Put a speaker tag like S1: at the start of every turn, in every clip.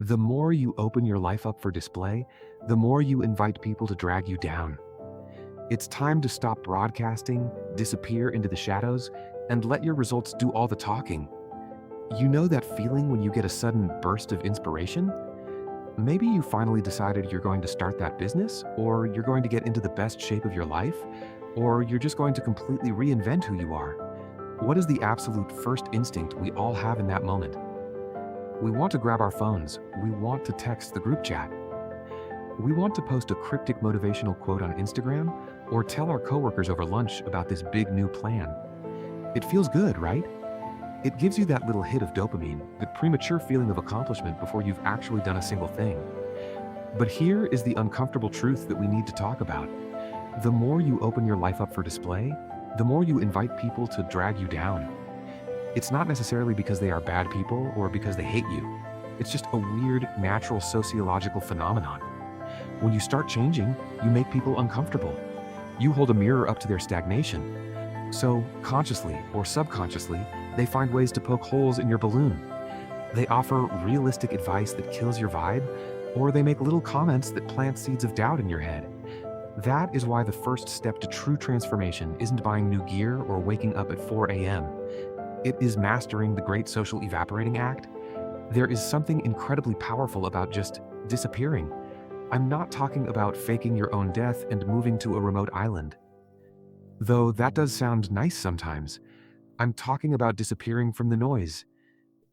S1: The more you open your life up for display, the more you invite people to drag you down. It's time to stop broadcasting, disappear into the shadows, and let your results do all the talking. You know that feeling when you get a sudden burst of inspiration? Maybe you finally decided you're going to start that business, or you're going to get into the best shape of your life, or you're just going to completely reinvent who you are. What is the absolute first instinct we all have in that moment? We want to grab our phones. We want to text the group chat. We want to post a cryptic motivational quote on Instagram or tell our coworkers over lunch about this big new plan. It feels good, right? It gives you that little hit of dopamine, that premature feeling of accomplishment before you've actually done a single thing. But here is the uncomfortable truth that we need to talk about. The more you open your life up for display, the more you invite people to drag you down. It's not necessarily because they are bad people or because they hate you. It's just a weird, natural sociological phenomenon. When you start changing, you make people uncomfortable. You hold a mirror up to their stagnation. So, consciously or subconsciously, they find ways to poke holes in your balloon. They offer realistic advice that kills your vibe, or they make little comments that plant seeds of doubt in your head. That is why the first step to true transformation isn't buying new gear or waking up at 4 a.m. It is mastering the great social evaporating act. There is something incredibly powerful about just disappearing. I'm not talking about faking your own death and moving to a remote island. Though that does sound nice sometimes. I'm talking about disappearing from the noise.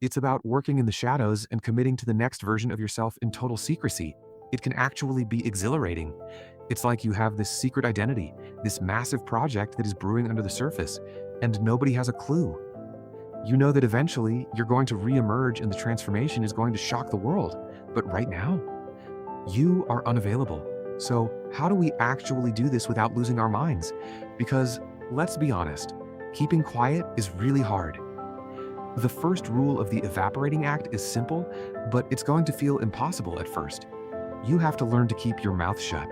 S1: It's about working in the shadows and committing to the next version of yourself in total secrecy. It can actually be exhilarating. It's like you have this secret identity, this massive project that is brewing under the surface, and nobody has a clue. You know that eventually you're going to re-emerge and the transformation is going to shock the world. But right now, you are unavailable. So how do we actually do this without losing our minds? Because let's be honest, keeping quiet is really hard. The first rule of the evaporating act is simple, but it's going to feel impossible at first. You have to learn to keep your mouth shut.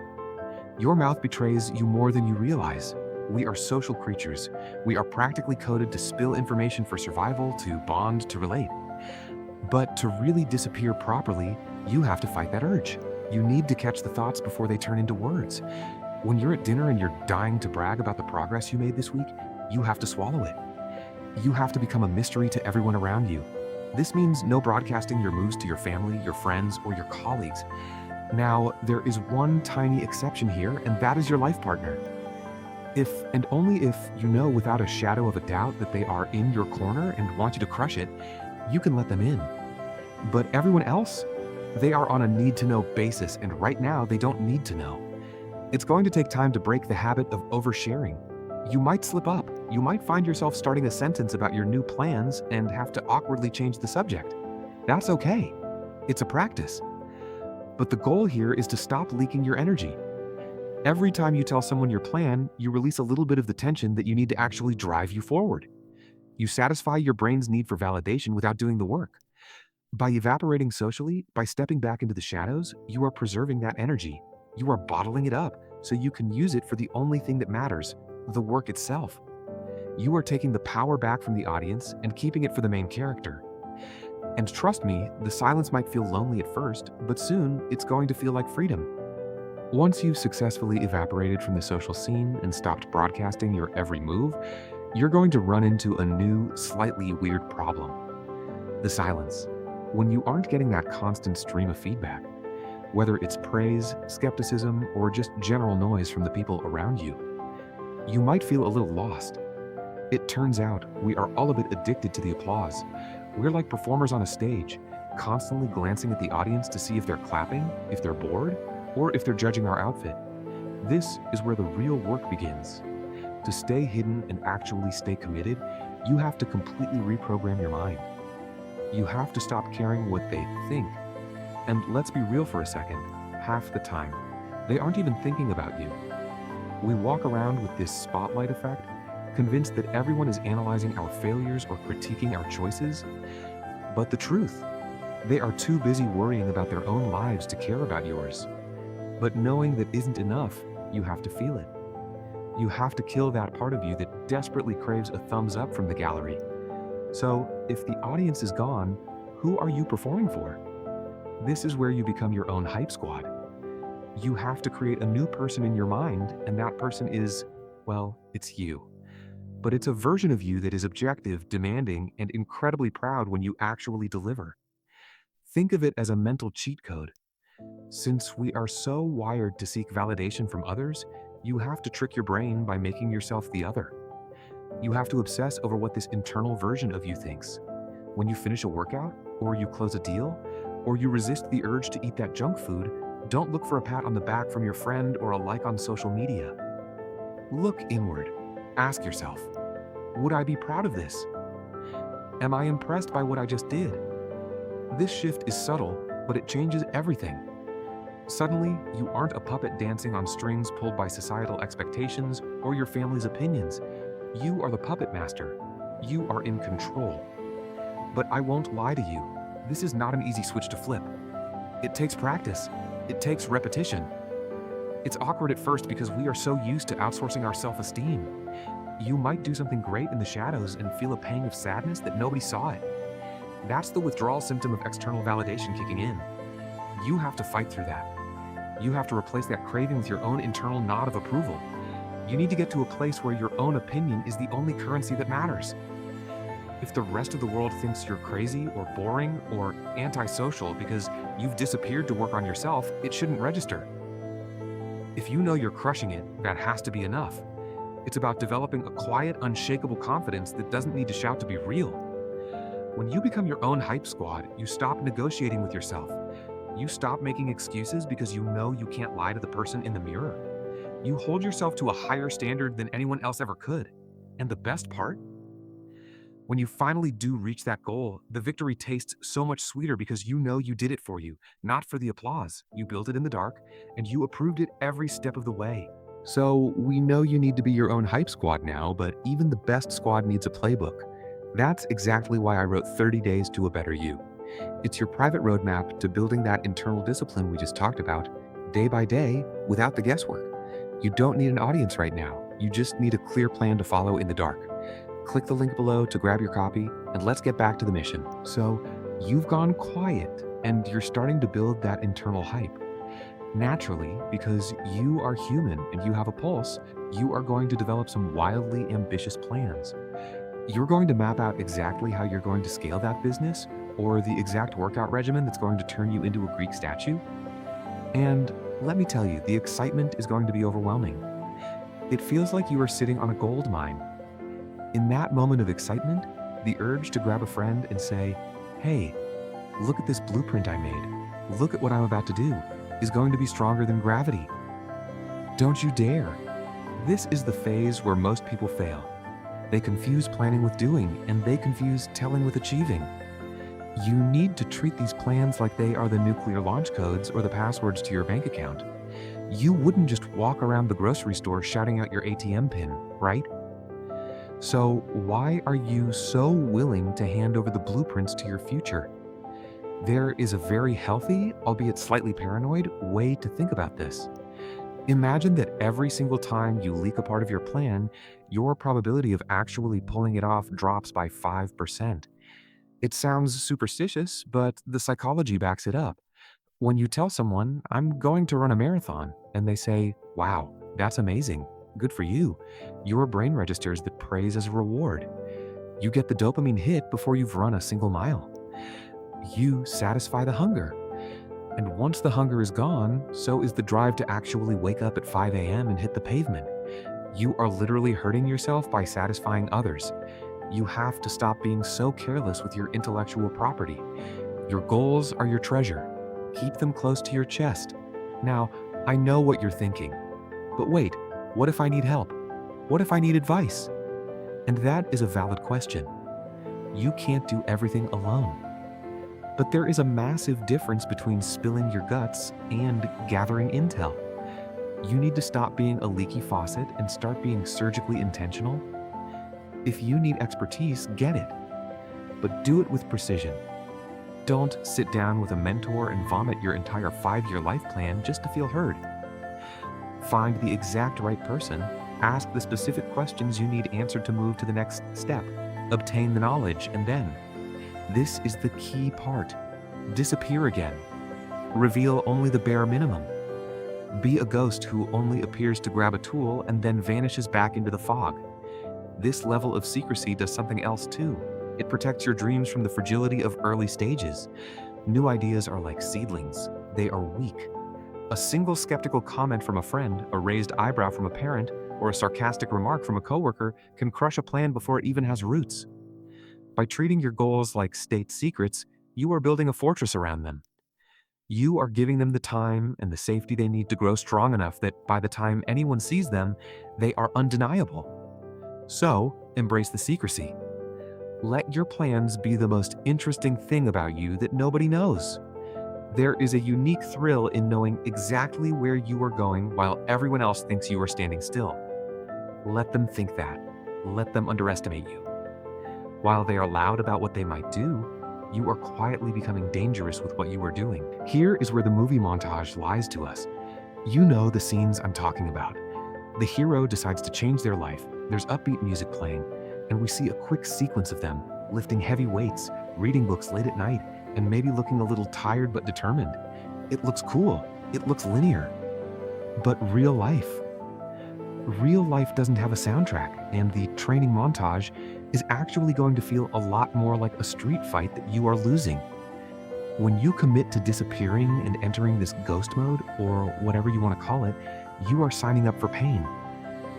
S1: Your mouth betrays you more than you realize. We are social creatures. We are practically coded to spill information for survival, to bond, to relate. But to really disappear properly, you have to fight that urge. You need to catch the thoughts before they turn into words. When you're at dinner and you're dying to brag about the progress you made this week, you have to swallow it. You have to become a mystery to everyone around you. This means no broadcasting your moves to your family, your friends, or your colleagues. Now, there is one tiny exception here, and that is your life partner. If and only if you know without a shadow of a doubt that they are in your corner and want you to crush it, you can let them in. But everyone else, they are on a need-to-know basis, and right now they don't need to know. It's going to take time to break the habit of oversharing. You might slip up. You might find yourself starting a sentence about your new plans and have to awkwardly change the subject. That's okay. It's a practice. But the goal here is to stop leaking your energy. Every time you tell someone your plan, you release a little bit of the tension that you need to actually drive you forward. You satisfy your brain's need for validation without doing the work. By evaporating socially, by stepping back into the shadows, you are preserving that energy. You are bottling it up so you can use it for the only thing that matters, the work itself. You are taking the power back from the audience and keeping it for the main character. And trust me, the silence might feel lonely at first, but soon it's going to feel like freedom. Once you've successfully evaporated from the social scene and stopped broadcasting your every move, you're going to run into a new, slightly weird problem. The silence. When you aren't getting that constant stream of feedback, whether it's praise, skepticism, or just general noise from the people around you, you might feel a little lost. It turns out we are all a bit addicted to the applause. We're like performers on a stage, constantly glancing at the audience to see if they're clapping, if they're bored, or if they're judging our outfit. This is where the real work begins. To stay hidden and actually stay committed, you have to completely reprogram your mind. You have to stop caring what they think. And let's be real for a second, half the time, they aren't even thinking about you. We walk around with this spotlight effect, convinced that everyone is analyzing our failures or critiquing our choices. But the truth, they are too busy worrying about their own lives to care about yours. But knowing that isn't enough, you have to feel it. You have to kill that part of you that desperately craves a thumbs up from the gallery. So, if the audience is gone, who are you performing for? This is where you become your own hype squad. You have to create a new person in your mind, and that person is, well, it's you. But it's a version of you that is objective, demanding, and incredibly proud when you actually deliver. Think of it as a mental cheat code. Since we are so wired to seek validation from others, you have to trick your brain by making yourself the other. You have to obsess over what this internal version of you thinks. When you finish a workout, or you close a deal, or you resist the urge to eat that junk food, don't look for a pat on the back from your friend or a like on social media. Look inward. Ask yourself, would I be proud of this? Am I impressed by what I just did? This shift is subtle, but it changes everything. Suddenly, you aren't a puppet dancing on strings pulled by societal expectations or your family's opinions. You are the puppet master. You are in control. But I won't lie to you, this is not an easy switch to flip. It takes practice. It takes repetition. It's awkward at first because we are so used to outsourcing our self-esteem. You might do something great in the shadows and feel a pang of sadness that nobody saw it. That's the withdrawal symptom of external validation kicking in. You have to fight through that. You have to replace that craving with your own internal nod of approval. You need to get to a place where your own opinion is the only currency that matters. If the rest of the world thinks you're crazy or boring or antisocial because you've disappeared to work on yourself, it shouldn't register. If you know you're crushing it, that has to be enough. It's about developing a quiet, unshakable confidence that doesn't need to shout to be real. When you become your own hype squad, you stop negotiating with yourself. You stop making excuses because you know you can't lie to the person in the mirror. You hold yourself to a higher standard than anyone else ever could. And the best part? When you finally do reach that goal, the victory tastes so much sweeter because you know you did it for you, not for the applause. You built it in the dark, and you approved it every step of the way. So we know you need to be your own hype squad now, but even the best squad needs a playbook. That's exactly why I wrote 30 Days to a Better You. It's your private roadmap to building that internal discipline we just talked about, day by day, without the guesswork. You don't need an audience right now. You just need a clear plan to follow in the dark. Click the link below to grab your copy, and let's get back to the mission. So, you've gone quiet, and you're starting to build that internal hype. Naturally, because you are human and you have a pulse, you are going to develop some wildly ambitious plans. You're going to map out exactly how you're going to scale that business, or the exact workout regimen that's going to turn you into a Greek statue. And let me tell you, the excitement is going to be overwhelming. It feels like you are sitting on a gold mine. In that moment of excitement, the urge to grab a friend and say, "Hey, look at this blueprint I made. Look at what I'm about to do," is going to be stronger than gravity. Don't you dare. This is the phase where most people fail. They confuse planning with doing, and they confuse telling with achieving. You need to treat these plans like they are the nuclear launch codes or the passwords to your bank account. You wouldn't just walk around the grocery store shouting out your ATM PIN, right? So why are you so willing to hand over the blueprints to your future? There is a very healthy, albeit slightly paranoid, way to think about this. Imagine that every single time you leak a part of your plan, your probability of actually pulling it off drops by 5%. It sounds superstitious, but the psychology backs it up. When you tell someone, "I'm going to run a marathon," and they say, "Wow, that's amazing. Good for you," your brain registers that praise as a reward. You get the dopamine hit before you've run a single mile. You satisfy the hunger. And once the hunger is gone, so is the drive to actually wake up at 5 a.m. and hit the pavement. You are literally hurting yourself by satisfying others. You have to stop being so careless with your intellectual property. Your goals are your treasure. Keep them close to your chest. Now, I know what you're thinking. But wait, what if I need help? What if I need advice? And that is a valid question. You can't do everything alone. But there is a massive difference between spilling your guts and gathering intel. You need to stop being a leaky faucet and start being surgically intentional. If you need expertise, get it. But do it with precision. Don't sit down with a mentor and vomit your entire 5-year life plan just to feel heard. Find the exact right person, ask the specific questions you need answered to move to the next step, obtain the knowledge, and then, this is the key part, disappear again. Reveal only the bare minimum. Be a ghost who only appears to grab a tool and then vanishes back into the fog. This level of secrecy does something else too. It protects your dreams from the fragility of early stages. New ideas are like seedlings. They are weak. A single skeptical comment from a friend, a raised eyebrow from a parent, or a sarcastic remark from a coworker can crush a plan before it even has roots. By treating your goals like state secrets, you are building a fortress around them. You are giving them the time and the safety they need to grow strong enough that by the time anyone sees them, they are undeniable. So, embrace the secrecy. Let your plans be the most interesting thing about you that nobody knows. There is a unique thrill in knowing exactly where you are going while everyone else thinks you are standing still. Let them think that. Let them underestimate you. While they are loud about what they might do, you are quietly becoming dangerous with what you are doing. Here is where the movie montage lies to us. You know the scenes I'm talking about. The hero decides to change their life. There's upbeat music playing, and we see a quick sequence of them lifting heavy weights, reading books late at night, and maybe looking a little tired but determined. It looks cool. It looks linear. But real life doesn't have a soundtrack, and the training montage is actually going to feel a lot more like a street fight that you are losing. When you commit to disappearing and entering this ghost mode, or whatever you want to call it, you are signing up for pain.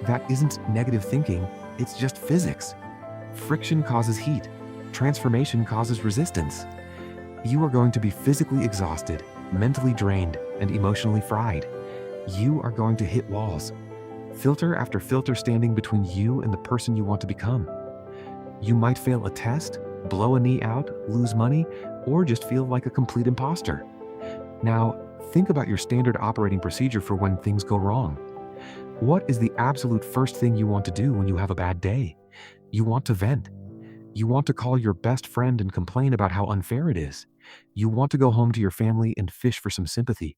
S1: That isn't negative thinking, it's just physics. Friction causes heat. Transformation causes resistance. You are going to be physically exhausted, mentally drained, and emotionally fried. You are going to hit walls. Filter after filter standing between you and the person you want to become. You might fail a test, blow a knee out, lose money, or just feel like a complete imposter. Now, think about your standard operating procedure for when things go wrong. What is the absolute first thing you want to do when you have a bad day? You want to vent. You want to call your best friend and complain about how unfair it is. You want to go home to your family and fish for some sympathy.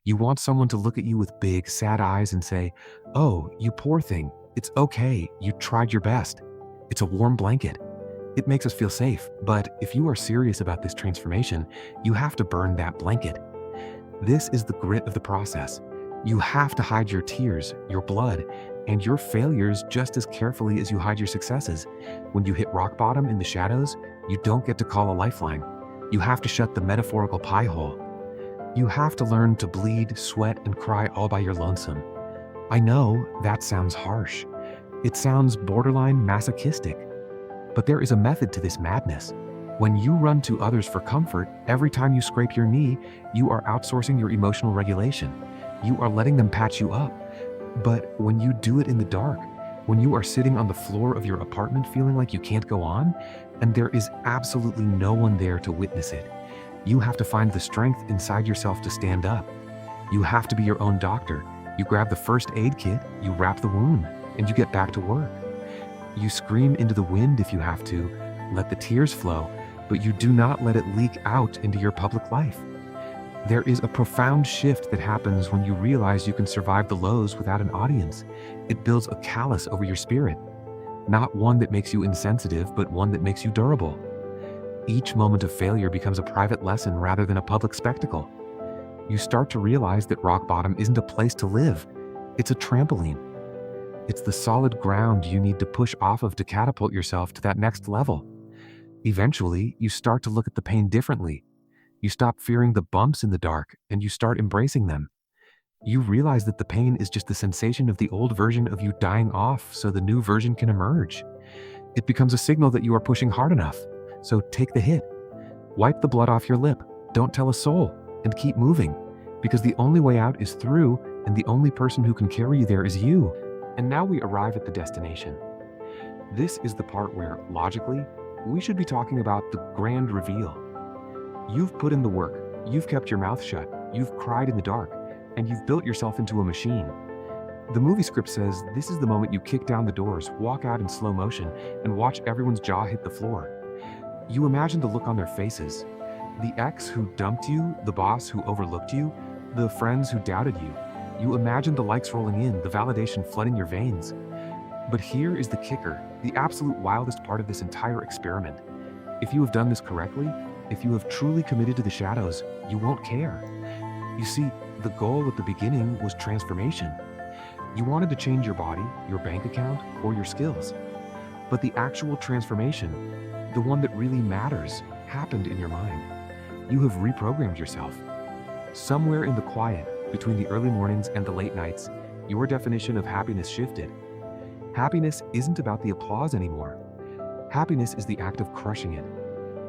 S1: You want someone to look at you with big, sad eyes and say, "Oh, you poor thing. It's okay. You tried your best." It's a warm blanket. It makes us feel safe, but if you are serious about this transformation, you have to burn that blanket. This is the grit of the process. You have to hide your tears, your blood, and your failures just as carefully as you hide your successes. When you hit rock bottom in the shadows, you don't get to call a lifeline. You have to shut the metaphorical pie hole. You have to learn to bleed, sweat, and cry all by your lonesome. I know that sounds harsh. It sounds borderline masochistic. But there is a method to this madness. When you run to others for comfort, every time you scrape your knee, you are outsourcing your emotional regulation. You are letting them patch you up. But when you do it in the dark, when you are sitting on the floor of your apartment feeling like you can't go on, and there is absolutely no one there to witness it, you have to find the strength inside yourself to stand up. You have to be your own doctor. You grab the first aid kit, you wrap the wound, and you get back to work. You scream into the wind if you have to, let the tears flow, but you do not let it leak out into your public life. There is a profound shift that happens when you realize you can survive the lows without an audience. It builds a callus over your spirit. Not one that makes you insensitive, but one that makes you durable. Each moment of failure becomes a private lesson rather than a public spectacle. You start to realize that rock bottom isn't a place to live. It's a trampoline. It's the solid ground you need to push off of to catapult yourself to that next level. Eventually, you start to look at the pain differently. You stop fearing the bumps in the dark, and you start embracing them. You realize that the pain is just the sensation of the old version of you dying off so the new version can emerge. It becomes a signal that you are pushing hard enough. So take the hit. Wipe the blood off your lip. Don't tell a soul, and keep moving. Because the only way out is through, and the only person who can carry you there is you. And now we arrive at the destination. This is the part where, logically, we should be talking about the grand reveal. You've put in the work, you've kept your mouth shut, you've cried in the dark, and you've built yourself into a machine. The movie script says this is the moment you kick down the doors, walk out in slow motion, and watch everyone's jaw hit the floor. You imagine the look on their faces. The ex who dumped you, the boss who overlooked you, the friends who doubted you. You imagine the likes rolling in, the validation flooding your veins. But here is the kicker, the absolute wildest part of this entire experiment. If you have done this correctly, if you have truly committed to the shadows, you won't care. You see, the goal at the beginning was transformation. You wanted to change your body, your bank account, or your skills. But the actual transformation, the one that really matters, happened in your mind. You have reprogrammed yourself. Somewhere in the quiet, between the early mornings and the late nights, your definition of happiness shifted. Happiness isn't about the applause anymore. Happiness is the act of crushing it.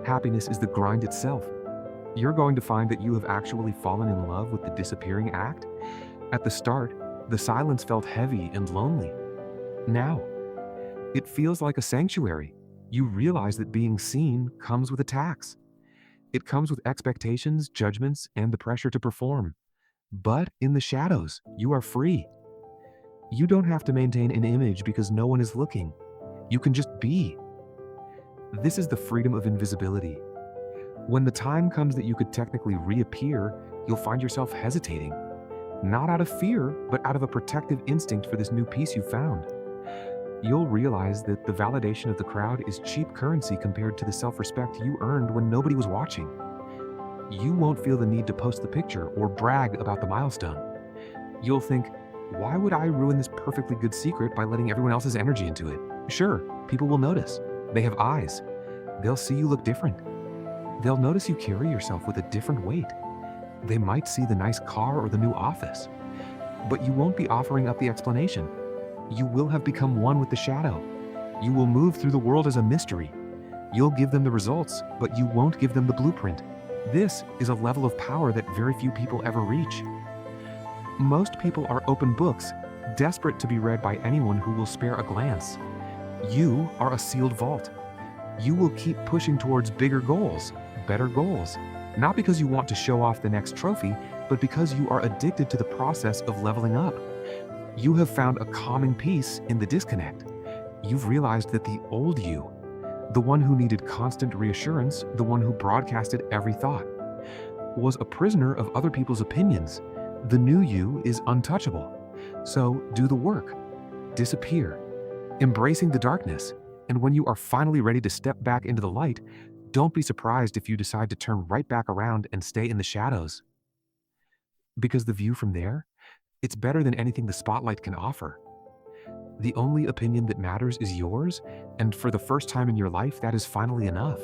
S1: Happiness is the grind itself. You're going to find that you have actually fallen in love with the disappearing act. At the start, the silence felt heavy and lonely. Now, it feels like a sanctuary. You realize that being seen comes with attacks. It comes with expectations, judgments, and the pressure to perform. But in the shadows, you are free. You don't have to maintain an image because no one is looking. You can just be. This is the freedom of invisibility. When the time comes that you could technically reappear, you'll find yourself hesitating. Not out of fear, but out of a protective instinct for this new piece you found. You'll realize that the validation of the crowd is cheap currency compared to the self-respect you earned when nobody was watching. You won't feel the need to post the picture or brag about the milestone. You'll think, why would I ruin this perfectly good secret by letting everyone else's energy into it? Sure, people will notice. They have eyes. They'll see you look different. They'll notice you carry yourself with a different weight. They might see the nice car or the new office. But you won't be offering up the explanation. You will have become one with the shadow. You will move through the world as a mystery. You'll give them the results, but you won't give them the blueprint. This is a level of power that very few people ever reach. Most people are open books, desperate to be read by anyone who will spare a glance. You are a sealed vault. You will keep pushing towards bigger goals, better goals, not because you want to show off the next trophy, but because you are addicted to the process of leveling up. You have found a calming peace in the disconnect. You've realized that the old you, the one who needed constant reassurance, the one who broadcasted every thought, was a prisoner of other people's opinions. The new you is untouchable. So do the work. Disappear. Embracing the darkness. And when you are finally ready to step back into the light, don't be surprised if you decide to turn right back around and stay in the shadows. Because the view from there, it's better than anything the spotlight can offer. The only opinion that matters is yours, and for the first time in your life, that is finally enough.